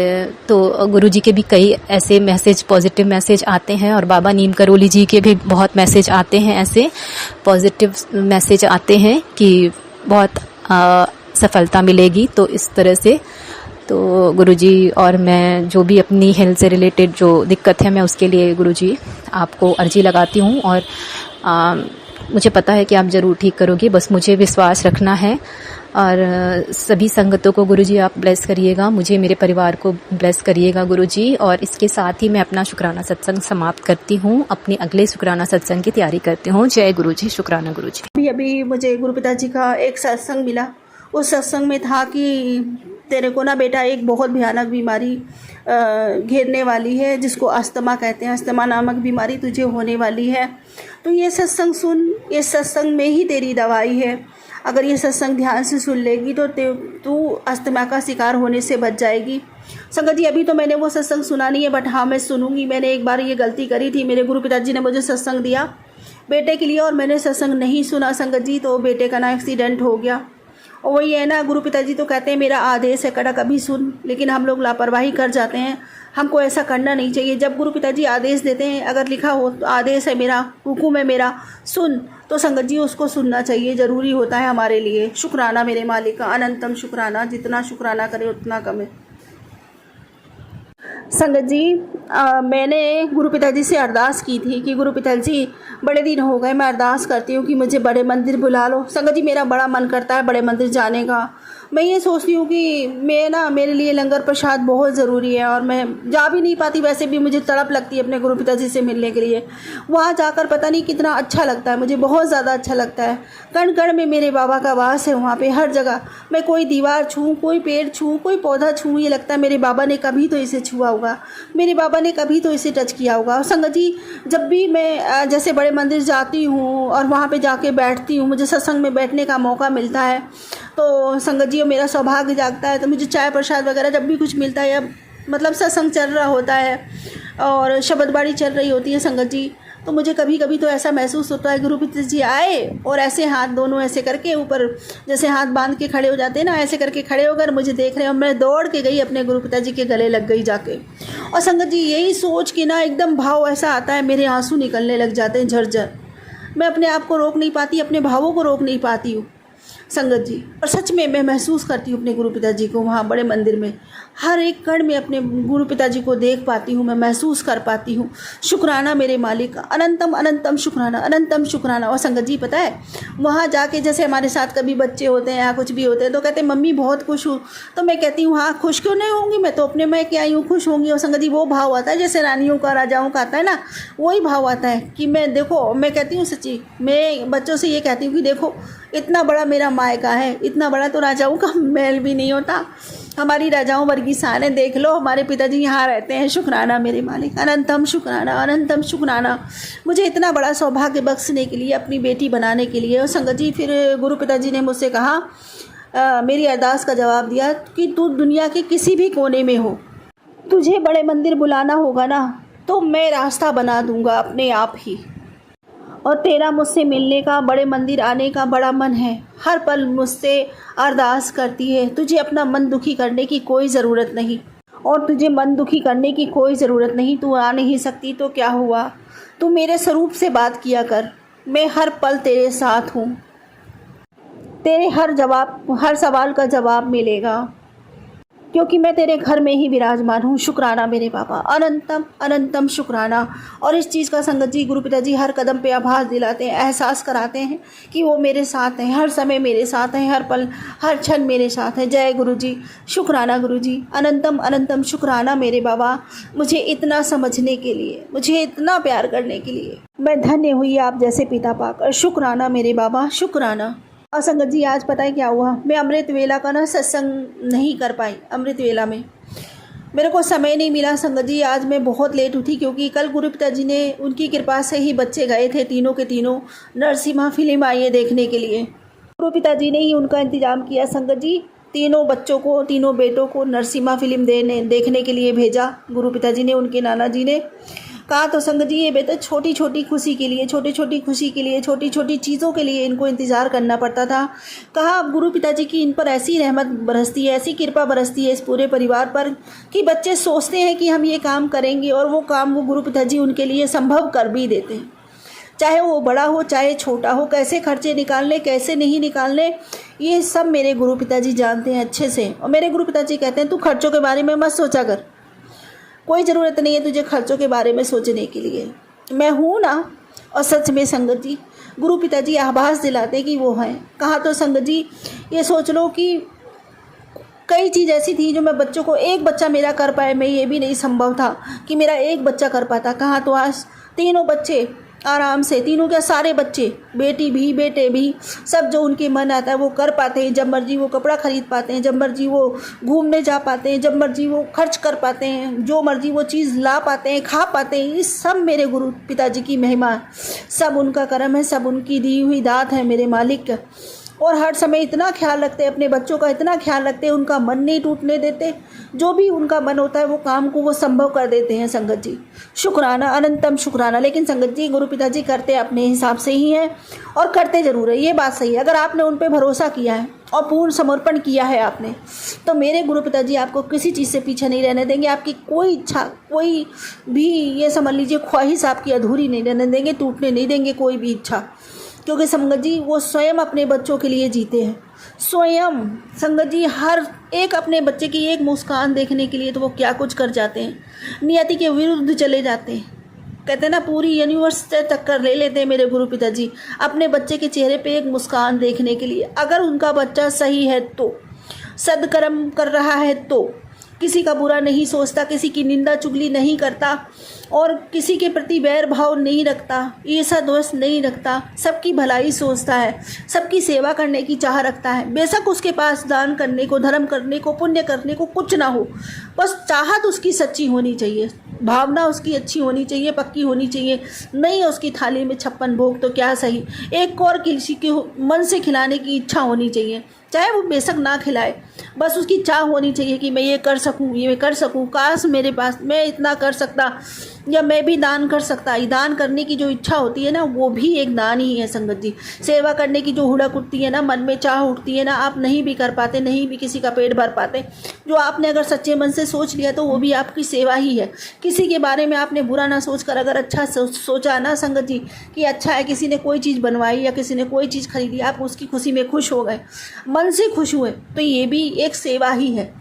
तो गुरुजी के भी कई ऐसे मैसेज, पॉजिटिव मैसेज आते हैं और बाबा नीम करोली जी के भी बहुत मैसेज आते हैं, ऐसे पॉजिटिव मैसेज आते हैं कि बहुत सफलता मिलेगी। तो इस तरह से तो गुरुजी और मैं जो भी अपनी हेल्थ से रिलेटेड जो दिक्कत है मैं उसके लिए गुरुजी आपको अर्जी लगाती हूँ और मुझे पता है कि आप ज़रूर ठीक करोगे, बस मुझे विश्वास रखना है। और सभी संगतों को गुरुजी आप ब्लेस करिएगा, मुझे मेरे परिवार को ब्लेस करिएगा गुरुजी। और इसके साथ ही मैं अपना शुक्राना सत्संग समाप्त करती हूँ, अपने अगले शुक्राना सत्संग की तैयारी करती हूँ। जय गुरुजी, शुक्राना गुरुजी। अभी मुझे गुरु पिताजी का एक सत्संग मिला। उस सत्संग में था कि तेरे को ना बेटा एक बहुत भयानक बीमारी घेरने वाली है, जिसको अस्थमा कहते हैं। अस्थमा नामक बीमारी तुझे होने वाली है, तो ये सत्संग सुन, ये सत्संग में ही तेरी दवाई है। अगर ये सत्संग ध्यान से सुन लेगी तो तू अस्थमा का शिकार होने से बच जाएगी। संगत जी, अभी तो मैंने वो सत्संग सुना नहीं है, बट हाँ मैं सुनूंगी। मैंने एक बार ये गलती करी थी, मेरे गुरु पिताजी ने मुझे सत्संग दिया बेटे के लिए और मैंने सत्संग नहीं सुना संगत जी, तो बेटे का ना एक्सीडेंट हो गया। और वही है ना, गुरु पिताजी तो कहते हैं मेरा आदेश है कड़ा कभी सुन, लेकिन हम लोग लापरवाही कर जाते हैं। हमको ऐसा करना नहीं चाहिए। जब गुरु पिताजी आदेश देते हैं, अगर लिखा हो आदेश है मेरा, हुकुम है मेरा, सुन, तो संगत जी उसको सुनना चाहिए, ज़रूरी होता है हमारे लिए। शुक्राना मेरे मालिक का, अनंतम शुक्राना, जितना शुक्राना करे उतना कम है। संगत जी, मैंने गुरु पिताजी से अरदास की थी कि गुरु पिताजी बड़े दिन हो गए मैं अरदास करती हूँ कि मुझे बड़े मंदिर बुला लो। संगत जी, मेरा बड़ा मन करता है बड़े मंदिर जाने का। मैं ये सोचती हूँ कि मेरे लिए लंगर प्रसाद बहुत ज़रूरी है और मैं जा भी नहीं पाती। वैसे भी मुझे तड़प लगती है अपने गुरु पिताजी से मिलने के लिए। वहाँ जाकर पता नहीं कितना अच्छा लगता है, मुझे बहुत ज़्यादा अच्छा लगता है। कण कण में मेरे बाबा का वास है वहाँ पे, हर जगह। मैं कोई दीवार छूँ, कोई पेड़ छूँ, कोई पौधा छूँ, ये लगता है मेरे बाबा ने कभी तो इसे छुआ होगा, मेरे बाबा ने कभी तो इसे टच किया होगा। और संगत जी, जब भी मैं जैसे बड़े मंदिर जाती हूँ और वहाँ पे जाके बैठती हूँ, मुझे सत्संग में बैठने का मौका मिलता है, तो संगत जी मेरा सौभाग्य जागता है। तो मुझे चाय प्रसाद वगैरह जब भी कुछ मिलता है, या मतलब सत्संग चल रहा होता है और शब्दबाड़ी चल रही होती है संगत जी, तो मुझे कभी कभी तो ऐसा महसूस होता है गुरु पिताजी आए और ऐसे हाथ दोनों ऐसे करके ऊपर जैसे हाथ बांध के खड़े हो जाते हैं ना, ऐसे करके खड़े होकर मुझे देख रहे हैं और मैं दौड़ के गई अपने गुरु पिताजी के गले लग गई जाके। और संगत जी, यही सोच के ना एकदम भाव ऐसा आता है, मेरे आंसू निकलने लग जाते हैं झरझर। मैं अपने आप को रोक नहीं पाती, अपने भावों को रोक नहीं पाती हूँ संगत जी। और सच में मैं महसूस करती हूँ अपने गुरु पिताजी को वहाँ बड़े मंदिर में, हर एक कण में अपने गुरु पिताजी को देख पाती हूँ, मैं महसूस कर पाती हूँ। शुक्राना मेरे मालिक का, अनंतम अनंतम शुक्राना, अनंतम शुक्राना। और संगत जी पता है, वहाँ जाके जैसे हमारे साथ कभी बच्चे होते हैं या कुछ भी होते हैं तो कहते हैं मम्मी बहुत खुश हूँ, तो मैं कहती हूँ हाँ खुश क्यों नहीं होंगी, मैं तो अपने मैं क्या आई हूँ, खुश होंगी। और संगत जी वो भाव आता है जैसे रानियों का राजाओं का आता है ना, वही भाव आता है कि मैं देखो, मैं कहती हूँ सच्ची, मैं बच्चों से ये कहती हूँ कि देखो इतना बड़ा मेरा मायका है, इतना बड़ा तो राजाओं का महल भी नहीं होता, हमारी राजाओं वर्गी शान देख लो, हमारे पिताजी यहाँ रहते हैं। शुक्राना मेरे मालिक, अनंतम शुक्राना, अनंतम शुक्राना, मुझे इतना बड़ा सौभाग्य बख्शने के लिए, अपनी बेटी बनाने के लिए। और संगत जी फिर गुरु पिताजी ने मुझसे कहा, मेरी अरदास का जवाब दिया कि तू दुनिया के किसी भी कोने में हो, तुझे बड़े मंदिर बुलाना होगा ना, तो मैं रास्ता बना दूंगा अपने आप ही। और तेरा मुझसे मिलने का, बड़े मंदिर आने का बड़ा मन है, हर पल मुझसे अरदास करती है। तुझे अपना मन दुखी करने की कोई ज़रूरत नहीं, और तुझे मन दुखी करने की कोई ज़रूरत नहीं। तू आ नहीं सकती तो क्या हुआ, तू मेरे स्वरूप से बात किया कर, मैं हर पल तेरे साथ हूँ, तेरे हर सवाल का जवाब मिलेगा। क्योंकि मैं तेरे घर में ही विराजमान हूँ। शुक्राना मेरे बाबा, अनंतम अनंतम शुक्राना। और इस चीज़ का संगत जी गुरु पिताजी हर कदम पे आभास दिलाते हैं, एहसास कराते हैं कि वो मेरे साथ हैं, हर समय मेरे साथ हैं, हर पल हर क्षण मेरे साथ हैं। जय गुरु जी, शुक्राना गुरु जी, अनंतम अनंतम शुक्राना मेरे बाबा, मुझे इतना समझने के लिए, मुझे इतना प्यार करने के लिए। मैं धन्य हुई आप जैसे पिता पाकर। शुक्राना मेरे बाबा, शुक्राना। और संगत जी आज पता है क्या हुआ, मैं अमृत वेला का ना सत्संग नहीं कर पाई। अमृत वेला में मेरे को समय नहीं मिला संगत जी। आज मैं बहुत लेट उठी क्योंकि कल गुरु पिताजी ने उनकी कृपा से ही बच्चे गए थे, तीनों के तीनों नरसिम्हा फिल्म आई है देखने के लिए। गुरु पिताजी ने ही उनका इंतजाम किया संगत जी। तीनों बच्चों को, तीनों बेटों को नरसिम्हा फिल्म देखने के लिए भेजा गुरु पिताजी ने। उनके नाना जी ने कहा तो संगत जी ये बेटा छोटी छोटी खुशी के लिए, छोटी छोटी खुशी के लिए, छोटी छोटी चीज़ों के लिए इनको इंतज़ार करना पड़ता था। कहा अब गुरु पिताजी की इन पर ऐसी रहमत बरसती है, ऐसी कृपा बरसती है इस पूरे परिवार पर कि बच्चे सोचते हैं कि हम ये काम करेंगे और वो काम वो गुरु पिताजी उनके लिए संभव कर भी देते हैं। चाहे वो बड़ा हो चाहे छोटा हो, कैसे खर्चे निकालने कैसे नहीं निकालने, ये सब मेरे गुरु पिताजी जानते हैं अच्छे से। और मेरे गुरु पिताजी कहते हैं तू खर्चों के बारे में मत सोचा कर, कोई ज़रूरत नहीं है तुझे खर्चों के बारे में सोचने के लिए, मैं हूँ ना। और सच में संगत जी गुरु पिताजी आभास दिलाते कि वो हैं। कहा तो संगत जी ये सोच लो कि कई चीज़ ऐसी थी जो मैं बच्चों को, एक बच्चा मेरा कर पाए, मैं ये भी नहीं संभव था कि मेरा एक बच्चा कर पाता। कहा तो आज तीनों बच्चे आराम से, तीनों क्या सारे बच्चे, बेटी भी बेटे भी, सब जो उनके मन आता है वो कर पाते हैं। जब मर्जी वो कपड़ा खरीद पाते हैं, जब मर्जी वो घूमने जा पाते हैं, जब मर्जी वो खर्च कर पाते हैं, जो मर्जी वो चीज़ ला पाते हैं, खा पाते हैं। ये सब मेरे गुरु पिताजी की महिमा है, सब उनका करम है, सब उनकी दी हुई दात है मेरे मालिक। और हर समय इतना ख्याल रखते हैं अपने बच्चों का, इतना ख्याल रखते हैं, उनका मन नहीं टूटने देते। जो भी उनका मन होता है वो काम को वो संभव कर देते हैं संगत जी। शुक्राना, अनंतम शुक्राना। लेकिन संगत जी गुरु पिताजी करते अपने हिसाब से ही हैं और करते ज़रूर है, ये बात सही है। अगर आपने उन पर भरोसा किया है और पूर्ण समर्पण किया है आपने, तो मेरे गुरु पिताजी आपको किसी चीज़ से पीछे नहीं रहने देंगे। आपकी कोई इच्छा, कोई भी ये समझ लीजिए ख्वाहिश आपकी अधूरी नहीं रहने देंगे, टूटने नहीं देंगे कोई भी इच्छा। क्योंकि संगत जी वो स्वयं अपने बच्चों के लिए जीते हैं, स्वयं संगत जी हर एक अपने बच्चे की एक मुस्कान देखने के लिए तो वो क्या कुछ कर जाते हैं, नियति के विरुद्ध चले जाते हैं। कहते हैं ना पूरी यूनिवर्स से टक्कर ले लेते हैं मेरे गुरु पिताजी अपने बच्चे के चेहरे पे एक मुस्कान देखने के लिए। अगर उनका बच्चा सही है तो, सदकर्म कर रहा है तो, किसी का बुरा नहीं सोचता, किसी की निंदा चुगली नहीं करता और किसी के प्रति बैर भाव नहीं रखता, ईर्ष्या दोष नहीं रखता, सबकी भलाई सोचता है, सबकी सेवा करने की चाह रखता है। बेशक उसके पास दान करने को, धर्म करने को, पुण्य करने को कुछ ना हो, बस चाहत उसकी सच्ची होनी चाहिए, भावना उसकी अच्छी होनी चाहिए, पक्की होनी चाहिए। नहीं है उसकी थाली में 56 भोग तो क्या सही, एक और किसी के मन से खिलाने की इच्छा होनी चाहिए, चाहे वो बेशक ना खिलाए, बस उसकी चाह होनी चाहिए कि मैं ये कर सकूं, ये मैं कर सकूं, काश मेरे पास मैं इतना कर सकता, या मैं भी दान कर सकता। ये दान करने की जो इच्छा होती है ना वो भी एक दान ही है संगत जी। सेवा करने की जो हुड़क उठती है ना, मन में चाह उठती है ना, आप नहीं भी कर पाते, नहीं भी किसी का पेट भर पाते, जो आपने अगर सच्चे मन से सोच लिया तो वो भी आपकी सेवा ही है। किसी के बारे में आपने बुरा ना सोचकर अगर अच्छा सोचा ना संगत जी कि अच्छा है, किसी ने कोई चीज़ बनवाई या किसी ने कोई चीज़ खरीदी, आप उसकी खुशी में खुश हो गए, मन से खुश हुए, तो ये भी एक सेवा ही है।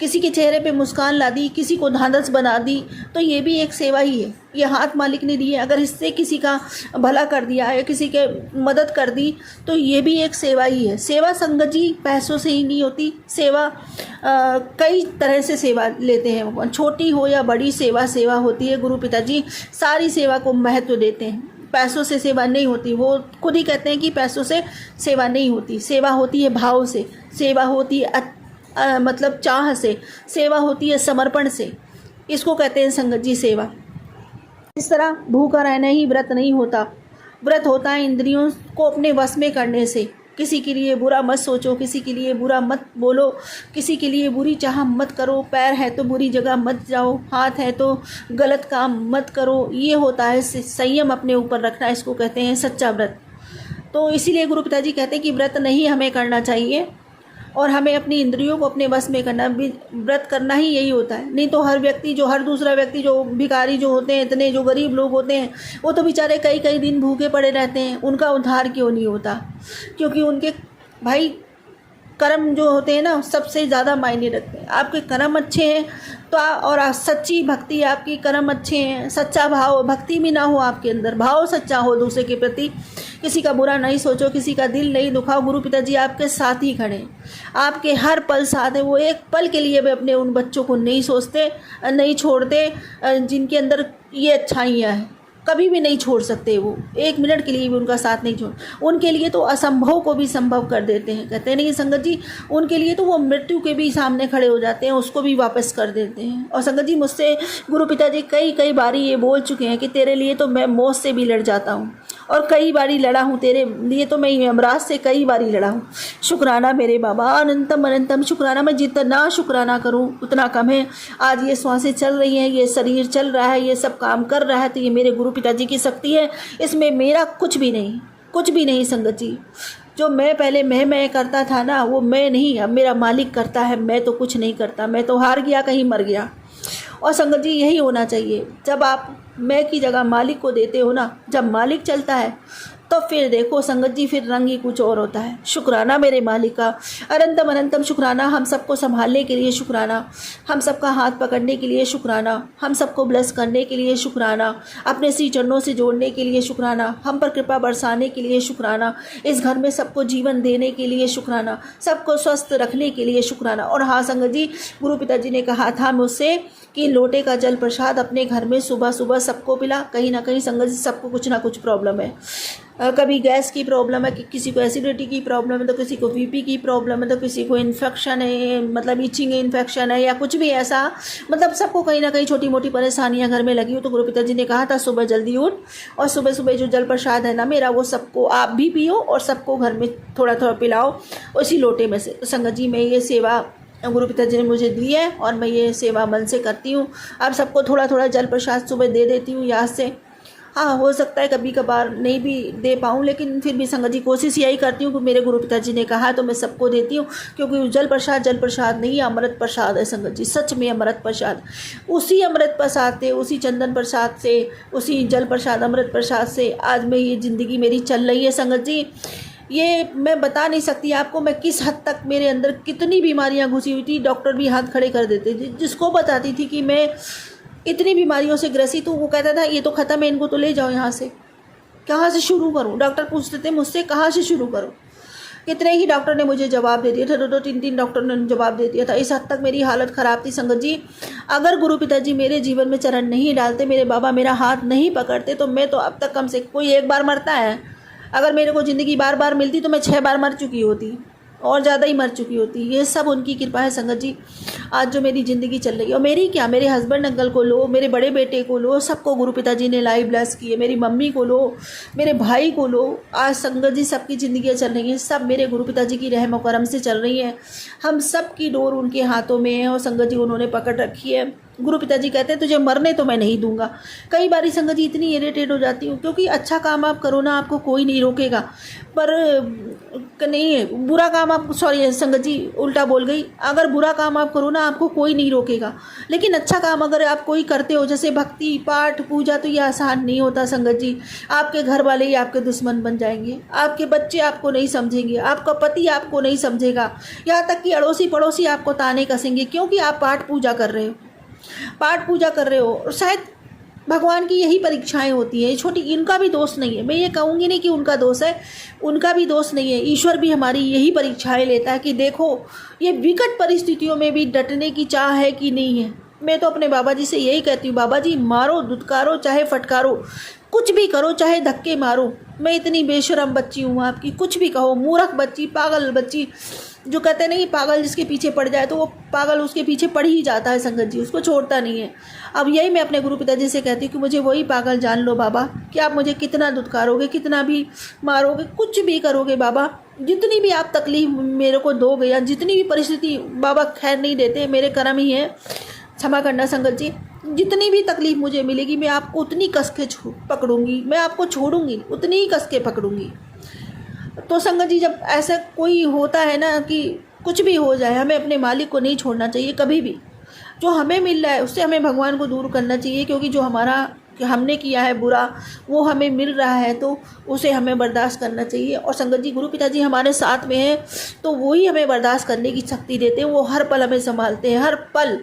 किसी के चेहरे पे मुस्कान ला दी, किसी को ढांढस बना दी, तो ये भी एक सेवा ही है। ये हाथ मालिक ने दिए, अगर इससे किसी का भला कर दिया या किसी के मदद कर दी तो ये भी एक सेवा ही है। सेवा संगत जी पैसों से ही नहीं होती, सेवा कई तरह से सेवा लेते हैं भगवान, छोटी हो या बड़ी सेवा सेवा होती है। गुरु पिताजी सारी सेवा को महत्व देते हैं, पैसों से सेवा नहीं होती। वो खुद ही कहते हैं कि पैसों से सेवा नहीं होती, सेवा होती है भाव से, सेवा होती है मतलब चाह से, सेवा होती है समर्पण से, इसको कहते हैं संगत जी सेवा। इस तरह भूखा रहना ही व्रत नहीं होता, व्रत होता है इंद्रियों को अपने वश में करने से। किसी के लिए बुरा मत सोचो, किसी के लिए बुरा मत बोलो, किसी के लिए बुरी चाह मत करो, पैर है तो बुरी जगह मत जाओ, हाथ है तो गलत काम मत करो। ये होता है संयम अपने ऊपर रखना, इसको कहते हैं सच्चा व्रत। तो इसीलिए गुरु पिताजी कहते हैं कि व्रत नहीं हमें करना चाहिए और हमें अपनी इंद्रियों को अपने बस में करना, व्रत करना ही यही होता है। नहीं तो हर व्यक्ति जो, हर दूसरा व्यक्ति जो भिखारी जो होते हैं, इतने जो गरीब लोग होते हैं, वो तो बेचारे कई कई दिन भूखे पड़े रहते हैं, उनका उद्धार क्यों नहीं होता? क्योंकि उनके भाई कर्म जो होते हैं ना सबसे ज़्यादा मायने रखते हैं। आपके कर्म अच्छे हैं तो और सच्ची भक्ति, आपकी कर्म अच्छे हैं, सच्चा भाव, भक्ति भी ना हो आपके अंदर, भाव सच्चा हो दूसरे के प्रति, किसी का बुरा नहीं सोचो, किसी का दिल नहीं दुखाओ, गुरु पिताजी आपके साथ ही खड़े हैं, आपके हर पल साथ है। वो एक पल के लिए भी अपने उन बच्चों को नहीं सोचते, नहीं छोड़ते जिनके अंदर ये अच्छाइयाँ हैं, कभी भी नहीं छोड़ सकते। वो एक मिनट के लिए भी उनका साथ नहीं छोड़, उनके लिए तो असंभव को भी संभव कर देते हैं। कहते हैं नहीं संगत जी, उनके लिए तो वो मृत्यु के भी सामने खड़े हो जाते हैं, उसको भी वापस कर देते हैं। और संगत जी मुझसे गुरु पिताजी कई बारी ये बोल चुके हैं कि तेरे लिए तो मैं मौत से भी लड़ जाता हूँ, और कई बारी लड़ा हूँ तेरे लिए, तो मैं यमराज से कई बारी लड़ा हूँ। शुक्राना मेरे बाबा, अनंतम अनंतम शुक्राना। मैं जितना शुक्राना करूँ उतना कम है। आज ये श्वासें चल रही हैं, ये शरीर चल रहा है, ये सब काम कर रहा है, तो ये मेरे गुरु पिताजी की शक्ति है, इसमें मेरा कुछ भी नहीं, कुछ भी नहीं संगत जी। जो मैं पहले मैं करता था ना, वो मैं नहीं, अब मेरा मालिक करता है। मैं तो कुछ नहीं करता, मैं तो हार गया, कहीं मर गया। और संगत जी यही होना चाहिए, जब आप मैं की जगह मालिक को देते हो ना, जब मालिक चलता है तो फिर देखो संगत जी, फिर रंग ही कुछ और होता है। शुक्राना मेरे मालिक का, अनंतम अनंतम शुक्राना। हम सबको संभालने के लिए शुक्राना, हम सबका हाथ पकड़ने के लिए शुक्राना, हम सबको ब्लेस करने के लिए शुक्राना, अपने श्री चरणों से जोड़ने के लिए शुक्राना, हम पर कृपा बरसाने के लिए शुक्राना, इस घर में सबको जीवन देने के लिए शुक्राना, सबको स्वस्थ रखने के लिए शुक्राना। और हाँ संगत जी, गुरु पिताजी ने कहा था मुझसे कि लोटे का जल प्रसाद अपने घर में सुबह सुबह सबको पिला। कहीं ना कहीं संगत जी सबको कुछ ना कुछ प्रॉब्लम है, कभी गैस की प्रॉब्लम है, कि किसी को एसिडिटी की प्रॉब्लम है, तो किसी को बीपी की प्रॉब्लम है, तो किसी को इन्फेक्शन है, मतलब इचिंग इन्फेक्शन है, या कुछ भी ऐसा, मतलब सबको कहीं ना कहीं छोटी मोटी परेशानियां घर में लगी हो। तो गुरु पिताजी ने कहा था सुबह जल्दी उठ और सुबह सुबह जो जल प्रसाद है ना मेरा, वो सबको आप भी पियो और सबको घर में थोड़ा थोड़ा पिलाओ उसी लोटे में से। तो संगत जी मैं ये सेवा गुरु पिताजी ने मुझे दी है और मैं ये सेवा मन से करती हूँ। आप सबको थोड़ा थोड़ा जल प्रसाद सुबह दे देती हूँ याद से। हाँ हो सकता है कभी कभार नहीं भी दे पाऊँ, लेकिन फिर भी संगत जी कोशिश यही करती हूँ कि मेरे गुरु पिताजी ने कहा तो मैं सबको देती हूँ, क्योंकि जल प्रसाद नहीं, अमृत प्रसाद है संगत जी, सच में अमृत प्रसाद। उसी अमृत प्रसाद से, उसी चंदन प्रसाद से, उसी जल प्रसाद अमृत प्रसाद से आज मैं ये ज़िंदगी मेरी चल रही है संगत जी। ये मैं बता नहीं सकती आपको मैं किस हद तक मेरे अंदर कितनी बीमारियां घुसी हुई थी। डॉक्टर भी हाथ खड़े कर देते थे, जिसको बताती थी कि मैं इतनी बीमारियों से ग्रसित हूँ, वो कहता था ये तो ख़त्म है, इनको तो ले जाओ यहाँ से, कहाँ से शुरू करूँ। डॉक्टर पूछते थे मुझसे कहाँ से शुरू करूँ। कितने ही डॉक्टर ने मुझे जवाब दे दिया था, दो तीन डॉक्टर ने जवाब दे दिया था। इस हद तक मेरी हालत ख़राब थी संगत जी। अगर गुरु पिताजी मेरे जीवन में चरण नहीं डालते, मेरे बाबा मेरा हाथ नहीं पकड़ते, तो मैं तो अब तक कम से कोई एक बार मरता है, अगर मेरे को ज़िंदगी बार बार मिलती तो मैं 6 बार मर चुकी होती और ज़्यादा ही मर चुकी होती। ये सब उनकी कृपा है संगत जी। आज जो मेरी ज़िंदगी चल रही है, और मेरी क्या, मेरे हस्बैंड अंकल को लो, मेरे बड़े बेटे को लो, सबको गुरु पिताजी ने लाइव ब्लेस किए। मेरी मम्मी को लो, मेरे भाई को लो, आज संगत जी सबकी ज़िंदगियाँ चल रही हैं, सब मेरे गुरु पिताजी की रहम और करम से चल रही हैं। हम सब की डोर उनके हाथों में है और संगत जी उन्होंने पकड़ रखी है। गुरु पिताजी कहते हैं तुझे मरने तो मैं नहीं दूंगा। कई बारी संगत जी इतनी इरिटेट हो जाती हूँ, क्योंकि अच्छा काम आप करो ना, आपको कोई नहीं रोकेगा, पर नहीं बुरा काम आप, सॉरी संगत जी उल्टा बोल गई, अगर बुरा काम आप करो ना आपको कोई नहीं रोकेगा, लेकिन अच्छा काम अगर आप कोई करते हो जैसे भक्ति पाठ पूजा, तो ये आसान नहीं होता संगत जी। आपके घर वाले ही आपके दुश्मन बन जाएंगे, आपके बच्चे आपको नहीं समझेंगे, आपका पति आपको नहीं समझेगा, यहाँ तक कि अड़ोसी पड़ोसी आपको ताने कसेंगे, क्योंकि आप पाठ पूजा कर रहे हो, पाठ पूजा कर रहे हो। और शायद भगवान की यही परीक्षाएं होती हैं, छोटी, इनका भी दोष नहीं है, मैं ये कहूँगी नहीं कि उनका दोष है, उनका भी दोष नहीं है। ईश्वर भी हमारी यही परीक्षाएं लेता है कि देखो ये विकट परिस्थितियों में भी डटने की चाह है कि नहीं है। मैं तो अपने बाबा जी से यही कहती हूँ, बाबा जी मारो, दुत्कारो, चाहे फटकारो, कुछ भी करो, चाहे धक्के मारो। मैं इतनी बेशरम बच्ची हूँ आपकी, कुछ भी कहो, मूर्ख बच्ची, पागल बच्ची, जो कहते नहीं पागल जिसके पीछे पड़ जाए तो वो पागल उसके पीछे पड़ ही जाता है संगत जी, उसको छोड़ता नहीं है। अब यही मैं अपने गुरु पिताजी से कहती हूँ कि मुझे वही पागल जान लो बाबा, कि आप मुझे कितना दुत्कारोगे, कितना भी मारोगे, कुछ भी करोगे बाबा, जितनी भी आप तकलीफ मेरे को दोगे या जितनी भी परिस्थिति, बाबा खैर नहीं देते, मेरे कर्म ही है, क्षमा करना संगत जी, जितनी भी तकलीफ मुझे मिलेगी मैं आपको उतनी कस के पकड़ूंगी, मैं आपको छोड़ूंगी उतनी ही कस के पकड़ूंगी। तो संगत जी जब ऐसा कोई होता है ना कि कुछ भी हो जाए, हमें अपने मालिक को नहीं छोड़ना चाहिए कभी भी। जो हमें मिल रहा है उससे हमें भगवान को दूर करना चाहिए, क्योंकि जो हमारा कि हमने किया है बुरा, वो हमें मिल रहा है तो उसे हमें बर्दाश्त करना चाहिए। और संगत जी, गुरु पिताजी हमारे साथ में हैं तो वही हमें बर्दाश्त करने की शक्ति देते हैं। वो हर पल हमें संभालते हैं, हर पल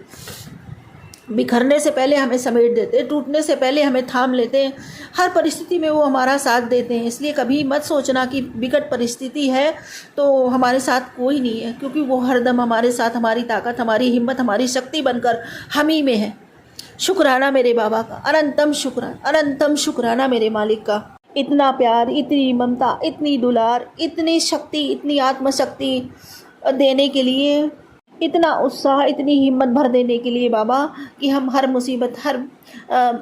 बिखरने से पहले हमें समेट देते हैं, टूटने से पहले हमें थाम लेते हैं। हर परिस्थिति में वो हमारा साथ देते हैं। इसलिए कभी मत सोचना कि विकट परिस्थिति है तो हमारे साथ कोई नहीं है, क्योंकि वो हरदम हमारे साथ, हमारी ताकत, हमारी हिम्मत, हमारी शक्ति बनकर हम ही में है। शुक्राना मेरे बाबा का, अनंतम शुक्राना, अनंतम शुक्राना मेरे मालिक का। इतना प्यार, इतनी ममता, इतनी दुलार, इतनी शक्ति, इतनी आत्मशक्ति देने के लिए, इतना उत्साह, इतनी हिम्मत भर देने के लिए बाबा, कि हम हर मुसीबत, हर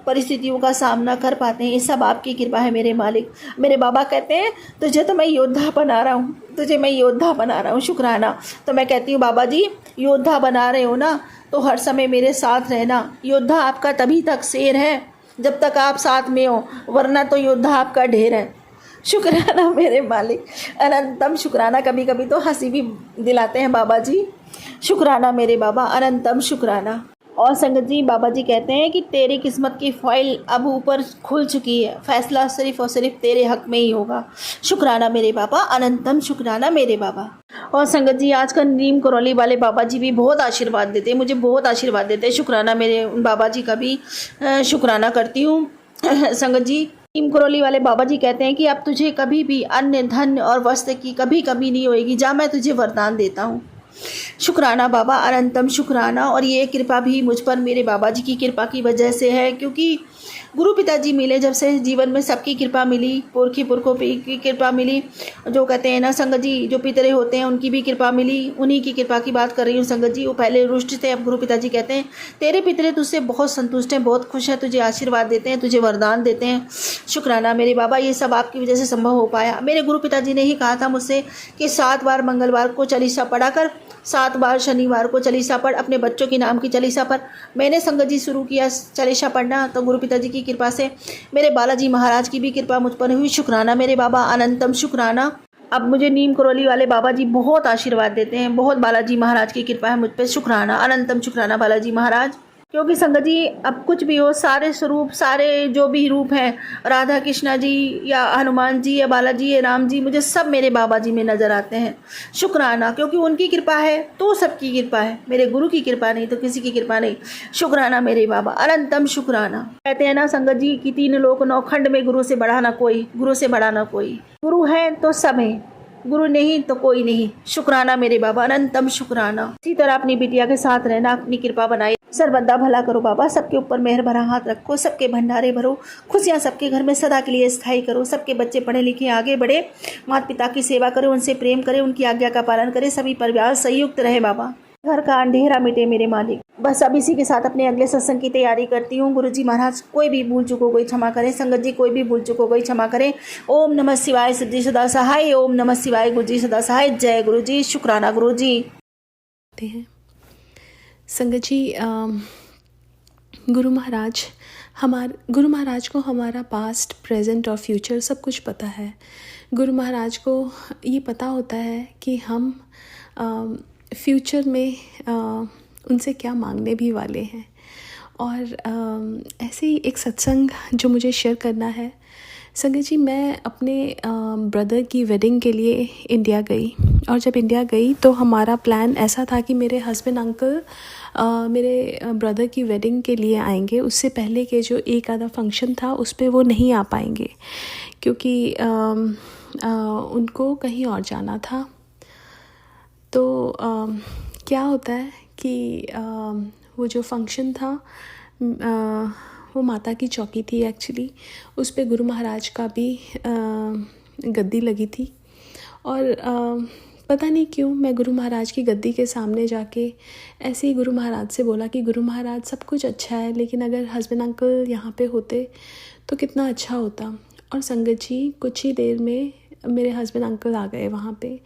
परिस्थितियों का सामना कर पाते हैं। ये सब आपकी कृपा है मेरे मालिक। मेरे बाबा कहते हैं तुझे तो मैं योद्धा बना रहा हूँ, तुझे मैं योद्धा बना रहा हूँ। शुक्राना। तो मैं कहती हूँ बाबा जी, योद्धा बना रहे हो ना तो हर समय मेरे साथ रहना। योद्धा आपका तभी तक शेर है जब तक आप साथ में हो, वरना तो योद्धा आपका ढेर है। शुक्राना मेरे मालिक, अनंतम शुक्राना। कभी कभी तो हंसी भी दिलाते हैं बाबा जी। शुक्राना मेरे बाबा, अनंतम शुक्राना। और संगत जी, बाबा जी कहते हैं कि तेरी किस्मत की फाइल अब ऊपर खुल चुकी है, फैसला सिर्फ और सिर्फ तेरे हक में ही होगा। शुक्राना मेरे बाबा, अनंतम शुक्राना मेरे बाबा। और संगत जी, आजकल नीम करौली वाले बाबा जी भी बहुत आशीर्वाद देते हैं, मुझे बहुत आशीर्वाद देते हैं। शुक्राना मेरे बाबा जी का भी शुक्राना करती हूँ। संगत जी, नीम करौली वाले बाबा जी कहते हैं कि अब तुझे कभी भी अन्य धन और वस्त्र की कभी कमी नहीं होएगी, जा मैं तुझे वरदान देता हूँ। शुक्राना बाबा, अनंतम शुक्राना। और ये कृपा भी मुझ पर मेरे बाबा जी की कृपा की वजह से है, क्योंकि गुरु पिताजी मिले जब से जीवन में सबकी कृपा मिली, पुरखों की कृपा मिली। जो कहते हैं ना संगत जी, जो पितरे होते हैं उनकी भी कृपा मिली, उन्हीं की कृपा की बात कर रही हूँ संगत जी। वो पहले रुष्ट थे, अब गुरु पिताजी कहते हैं तेरे पितरे तुझसे बहुत संतुष्ट हैं, बहुत खुश हैं, तुझे आशीर्वाद देते हैं, तुझे वरदान देते हैं। शुक्राना मेरे बाबा, ये सब आपकी वजह से संभव हो पाया। मेरे गुरु पिताजी ने ही कहा था मुझसे कि 7 बार मंगलवार को चालीसा पढ़ा कर, 7 बार शनिवार को चालीसा पढ़, अपने बच्चों के नाम की चालीसा पढ़। मैंने संगत जी शुरू किया चालीसा पढ़ना, तो गुरु पिताजी की कृपा से मेरे बालाजी महाराज की भी कृपा मुझ पर हुई। शुक्राना मेरे बाबा, अनंतम शुक्राना। अब मुझे नीम करौली वाले बाबा जी बहुत आशीर्वाद देते हैं, बहुत बालाजी महाराज की कृपा है मुझ पर। शुक्राना, अनंतम शुक्राना बालाजी महाराज। क्योंकि संगत जी, अब कुछ भी हो, सारे स्वरूप, सारे जो भी रूप हैं, राधा कृष्णा जी या हनुमान जी या बालाजी या राम जी, मुझे सब मेरे बाबा जी में नज़र आते हैं। शुक्राना, क्योंकि उनकी कृपा है तो सबकी कृपा है, मेरे गुरु की कृपा नहीं तो किसी की कृपा नहीं। शुक्राना मेरे बाबा, अनंतम शुक्राना। कहते हैं ना संगत जी कि 3 लोक 9 खंड में गुरु से बढ़ा ना कोई, गुरु से बढ़ा ना कोई। गुरु है तो सब है, गुरु नहीं तो कोई नहीं। शुक्राना मेरे बाबा, अनंतम शुक्राना। इसी तरह अपनी बिटिया के साथ रहना, अपनी कृपा बनाई, सर्वदा भला करो बाबा, सबके ऊपर मेहर भरा हाथ रखो, सबके भंडारे भरो, खुशियाँ सबके घर में सदा के लिए स्थायी करो, सबके बच्चे पढ़े लिखे आगे बढ़े, माता पिता की सेवा करें, उनसे प्रेम करें, उनकी आज्ञा का पालन करें, सभी परिवार संयुक्त रहे बाबा, घर का अंधेरा मिटे मेरे मालिक। बस अब इसी के साथ अपने अगले सत्संग की तैयारी करती हूँ। गुरुजी महाराज, कोई भी भूल चुको कोई क्षमा करें। संगत जी, कोई भी भूल चुको कोई क्षमा करें। ओम नमः शिवाय, सिद्धि सदा सहाय। ओम नमः शिवाय, गुरुजी सदा सहाय। जय गुरुजी। शुक्राना गुरुजी। हैं संगत जी, गुरु महाराज को हमारा पास्ट, प्रेजेंट और फ्यूचर सब कुछ पता है। गुरु महाराज को ये पता होता है कि हम फ्यूचर में उनसे क्या मांगने भी वाले हैं। और ऐसे ही एक सत्संग जो मुझे शेयर करना है संगत जी, मैं अपने ब्रदर की वेडिंग के लिए इंडिया गई। और जब इंडिया गई तो हमारा प्लान ऐसा था कि मेरे हस्बैंड अंकल मेरे ब्रदर की वेडिंग के लिए आएंगे। उससे पहले के जो एक आधा फंक्शन था उस पर वो नहीं आ पाएंगे, क्योंकि उनको कहीं और जाना था। तो क्या होता है कि वो जो फंक्शन था वो माता की चौकी थी एक्चुअली। उस पे गुरु महाराज का भी गद्दी लगी थी। और पता नहीं क्यों मैं गुरु महाराज की गद्दी के सामने जाके ऐसे ही गुरु महाराज से बोला कि गुरु महाराज, सब कुछ अच्छा है, लेकिन अगर हस्बैंड अंकल यहाँ पे होते तो कितना अच्छा होता। और संगत जी, कुछ ही देर में मेरे हस्बैंड अंकल आ गए वहाँ पे,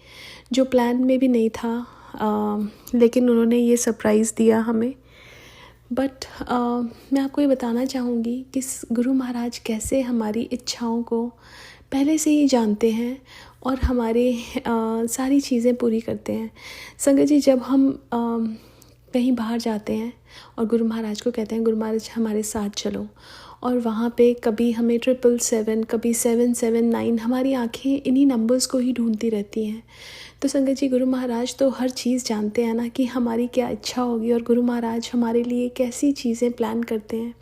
जो प्लान में भी नहीं था, लेकिन उन्होंने ये सरप्राइज़ दिया हमें। बट मैं आपको ये बताना चाहूँगी कि गुरु महाराज कैसे हमारी इच्छाओं को पहले से ही जानते हैं और हमारे सारी चीज़ें पूरी करते हैं। संगत जी, जब हम कहीं बाहर जाते हैं और गुरु महाराज को कहते हैं गुरु महाराज हमारे साथ चलो, और वहाँ पे कभी हमें 777, कभी 779, हमारी आँखें इन्हीं नंबर्स को ही ढूंढती रहती हैं। तो संगत जी, गुरु महाराज तो हर चीज़ जानते हैं ना कि हमारी क्या इच्छा होगी, और गुरु महाराज हमारे लिए कैसी चीज़ें प्लान करते हैं।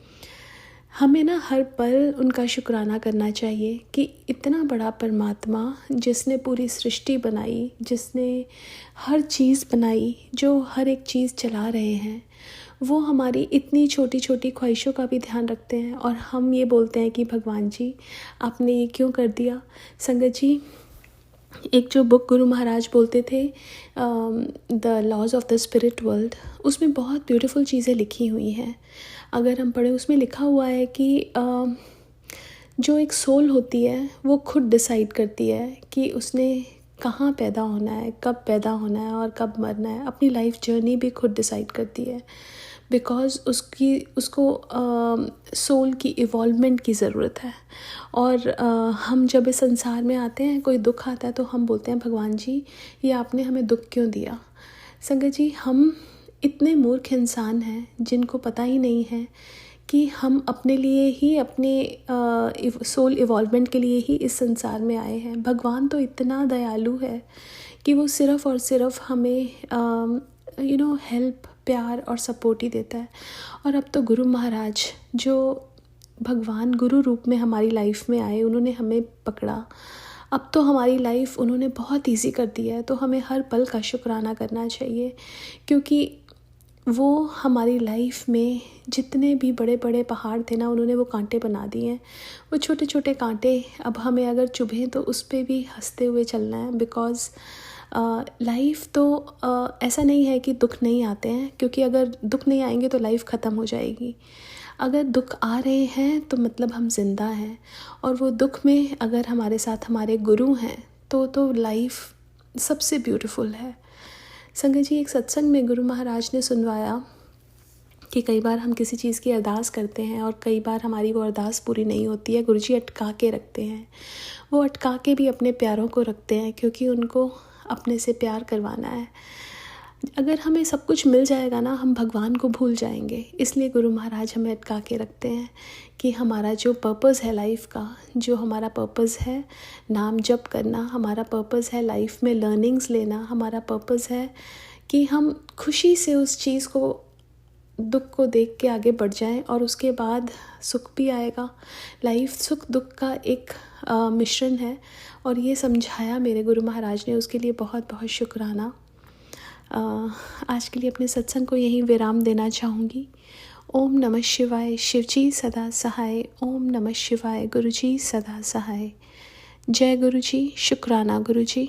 हमें ना हर पल उनका शुक्राना करना चाहिए कि इतना बड़ा परमात्मा जिसने पूरी सृष्टि बनाई, जिसने हर चीज़ बनाई, जो हर एक चीज़ चला रहे हैं, वो हमारी इतनी छोटी छोटी ख्वाहिशों का भी ध्यान रखते हैं। और हम ये बोलते हैं कि भगवान जी आपने ये क्यों कर दिया। संगत जी, एक जो बुक गुरु महाराज बोलते थे, the laws of the spirit world, उसमें बहुत ब्यूटीफुल चीज़ें लिखी हुई हैं। अगर हम पढ़ें, उसमें लिखा हुआ है कि जो एक सोल होती है वो खुद डिसाइड करती है कि उसने कहाँ पैदा होना है, कब पैदा होना है और कब मरना है। अपनी लाइफ जर्नी भी खुद डिसाइड करती है, बिकॉज़ उसको सोल की इवॉल्वमेंट की ज़रूरत है। और हम जब इस संसार में आते हैं, कोई दुख आता है तो हम बोलते हैं भगवान जी ये आपने हमें दुख क्यों दिया। संगत जी, हम इतने मूर्ख इंसान हैं जिनको पता ही नहीं है कि हम अपने लिए ही, अपने सोल इवॉल्वमेंट के लिए ही इस संसार में आए हैं। भगवान तो इतना दयालु है कि वो सिर्फ़ और सिर्फ हमें हेल्प, प्यार और सपोर्ट ही देता है। और अब तो गुरु महाराज जो भगवान गुरु रूप में हमारी लाइफ में आए, उन्होंने हमें पकड़ा। अब तो हमारी लाइफ उन्होंने बहुत ईजी कर दिया है। तो हमें हर पल का शुक्राना करना चाहिए, क्योंकि वो हमारी लाइफ में जितने भी बड़े बड़े पहाड़ थे ना, उन्होंने वो कांटे बना दिए हैं। वो छोटे छोटे कांटे अब हमें अगर चुभें तो उस पर भी हंसते हुए चलना है। बिकॉज़ लाइफ तो ऐसा नहीं है कि दुख नहीं आते हैं, क्योंकि अगर दुख नहीं आएंगे तो लाइफ ख़त्म हो जाएगी। अगर दुख आ रहे हैं तो मतलब हम जिंदा हैं, और वो दुख में अगर हमारे साथ हमारे गुरु हैं तो लाइफ सबसे ब्यूटीफुल है। संगत जी, एक सत्संग में गुरु महाराज ने सुनवाया कि कई बार हम किसी चीज़ की अरदास करते हैं और कई बार हमारी वो अरदास पूरी नहीं होती है। गुरुजी अटका के रखते हैं, वो अटका के भी अपने प्यारों को रखते हैं, क्योंकि उनको अपने से प्यार करवाना है। अगर हमें सब कुछ मिल जाएगा ना, हम भगवान को भूल जाएंगे। इसलिए गुरु महाराज हमें अटका के रखते हैं कि हमारा जो पर्पस है लाइफ का, जो हमारा पर्पस है नाम जप करना, हमारा पर्पस है लाइफ में लर्निंग्स लेना, हमारा पर्पस है कि हम खुशी से उस चीज़ को, दुख को देख के आगे बढ़ जाएं, और उसके बाद सुख भी आएगा। लाइफ सुख दुख का एक मिश्रण है, और ये समझाया मेरे गुरु महाराज ने, उसके लिए बहुत बहुत शुक्राना। आज के लिए अपने सत्संग को यहीं विराम देना चाहूँगी। ओम नमः शिवाय, शिवजी सदा सहाय। ओम नमः शिवाय, गुरुजी सदा सहाय। जय गुरुजी, शुक्राना गुरुजी।